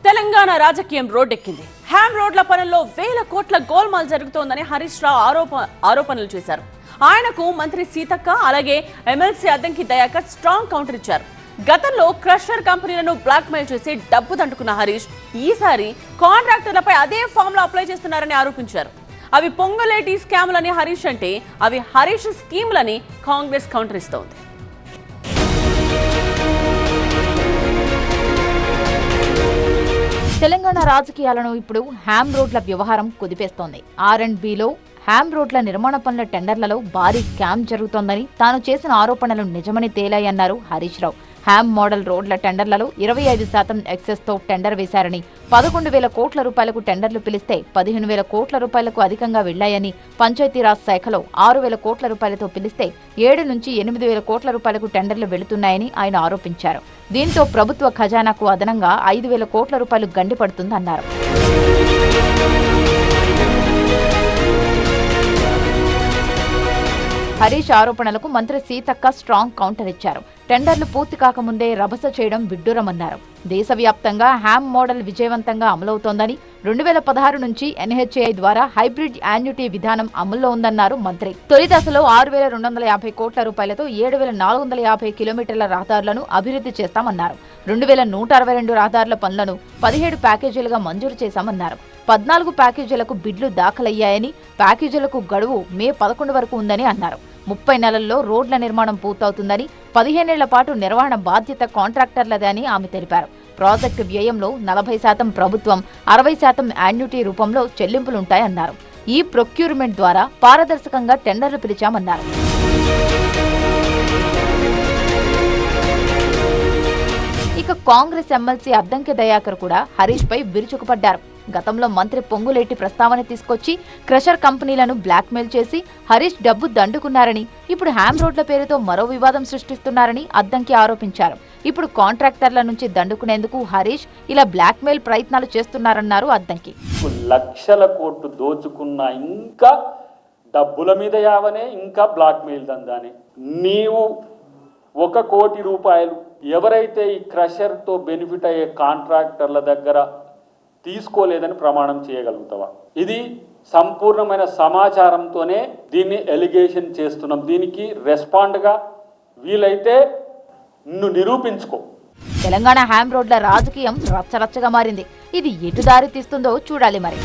తెలంగాణ రాజకీయం రోడ్డెక్కింది. హ్యామ్ రోడ్ల పనుల్లో వేల కోట్ల గోల్మాల్ జరుగుతోందని హరీష్ రావు ఆరోపణలు చేశారు. ఆయనకు మంత్రి సీతక్క అలాగే MLC Addanki Dayakar strong counter ఇచ్చారు. గతంలో క్రషర్ కంపెనీలను బ్లాక్ మెయిల్ చేసి డబ్బు దండుకున్న హరీష్ ఈసారి కాంట్రాక్టర్లపై అదే ఫార్ములా అప్లై చేస్తున్నారని ఆరోపించారు. అవి పొంగలేటి స్కామ్లని హరీష్ అంటే అవి హరీష్ స్కీమ్లని కాంగ్రెస్ కౌంటర్ ఇస్తోంది. తెలంగాణ రాజకీయాలను ఇప్పుడు హ్యామ్ రోడ్ల వ్యవహారం కుదిపేస్తోంది. R&Bలో హ్యామ్ రోడ్ల నిర్మాణ పనుల టెండర్లలో భారీ స్కామ్ జరుగుతోందని తాను చేసిన ఆరోపణలు నిజమని తేలాయన్నారు హరీష్ రావు. హ్యామ్ మోడల్ రోడ్ల టెండర్లలో 25% ఎక్సెస్తో టెండర్ వేశారని, 11,000 కోట్ల రూపాయలకు టెండర్లు పిలిస్తే 15,000 కోట్ల రూపాయలకు అధికంగా వెళ్లాయని, పంచాయతీరాజ్ శాఖలో 6,000 కోట్ల రూపాయలతో పిలిస్తే 7 నుంచి 8,000 కోట్ల రూపాయలకు టెండర్లు వెళుతున్నాయని ఆయన ఆరోపించారు. దీంతో ప్రభుత్వ ఖజానాకు అదనంగా 5,000 కోట్ల రూపాయలు గండిపడుతుందన్నారు. హరీష్ ఆరోపణలకు మంత్రి సీతక్క స్ట్రాంగ్ కౌంటర్ ఇచ్చారు. టెండర్లు పూర్తి కాకముందే రభస చేయడం విడ్డూరమన్నారు. దేశవ్యాప్తంగా హ్యామ్ మోడల్ విజయవంతంగా అమలవుతోందని, 2016 నుంచి NHAI ద్వారా హైబ్రిడ్ యాన్యుటీ విధానం అమల్లో ఉందన్నారు మంత్రి. తొలి దశలో 6,250 కోట్ల రూపాయలతో 7,450 కిలోమీటర్ల రహదారులను అభివృద్ధి చేస్తామన్నారు. 2,162 రహదారుల పనులను 17 ప్యాకేజీలుగా మంజూరు చేశామన్నారు. 14 ప్యాకేజీలకు బిడ్లు దాఖలయ్యాయని, ప్యాకేజీలకు గడువు మే 11 వరకు ఉందని అన్నారు. 30 నెలల్లో రోడ్ల నిర్మాణం పూర్తవుతుందని, 15 ఏళ్ల పాటు నిర్వహణ బాధ్యత కాంట్రాక్టర్లదే అని ఆమె తెలిపారు. ప్రాజెక్టు వ్యయంలో 40% ప్రభుత్వం, 60% యాన్యుటీ రూపంలో చెల్లింపులుంటాయన్నారు. ఈ ప్రొక్యూర్మెంట్ ద్వారా పారదర్శకంగా టెండర్లు పిలిచామన్నారు. ఇక కాంగ్రెస్ ఎమ్మెల్సీ అద్దంకి దయాకర్ కూడా హరీష్ పై విరుచుకుపడ్డారు. గతంలో మంత్రి పొంగులేటి ప్రస్తావన తీసుకొచ్చి క్రషర్ కంపెనీలను బ్లాక్మెయిల్ చేసి హరీష్ డబ్బు దండుకున్నారని, ఇప్పుడు హ్యామ్ రోడ్ల పేరుతో మరో వివాదం సృష్టిస్తున్నారని అద్దంకి ఆరోపించారు. ఇప్పుడు కాంట్రాక్టర్ల నుంచి దండుకునేందుకు హరీష్ ఇలా బ్లాక్మెయిల్ ప్రయత్నాలు చేస్తున్నారన్నారు అద్దంకి. లక్షల కోట్లు దోచుకున్న ఇంకా డబ్బుల మీద యావనే ఇంకా బ్లాక్మెయిల్ దందానే. నీవు 1 కోటి రూపాయలు ఎవరైతే ఈ క్రషర్తో బెనిఫిట్ అయ్యే కాంట్రాక్టర్ల దగ్గర తీసుకోలేదని ప్రమాణం చేయగలుగుతావా? ఇది సంపూర్ణమైన సమాచారంతోనే దీన్ని ఎలిగేషన్ చేస్తున్నాం. దీనికి రెస్పాండ్గా వీలైతే నువ్వు నిరూపించుకో. తెలంగాణ హ్యామ్ రోడ్ల రాజకీయం రచ్చరచ్చగా మారింది. ఇది ఎటు దారి తీస్తుందో చూడాలి మరి.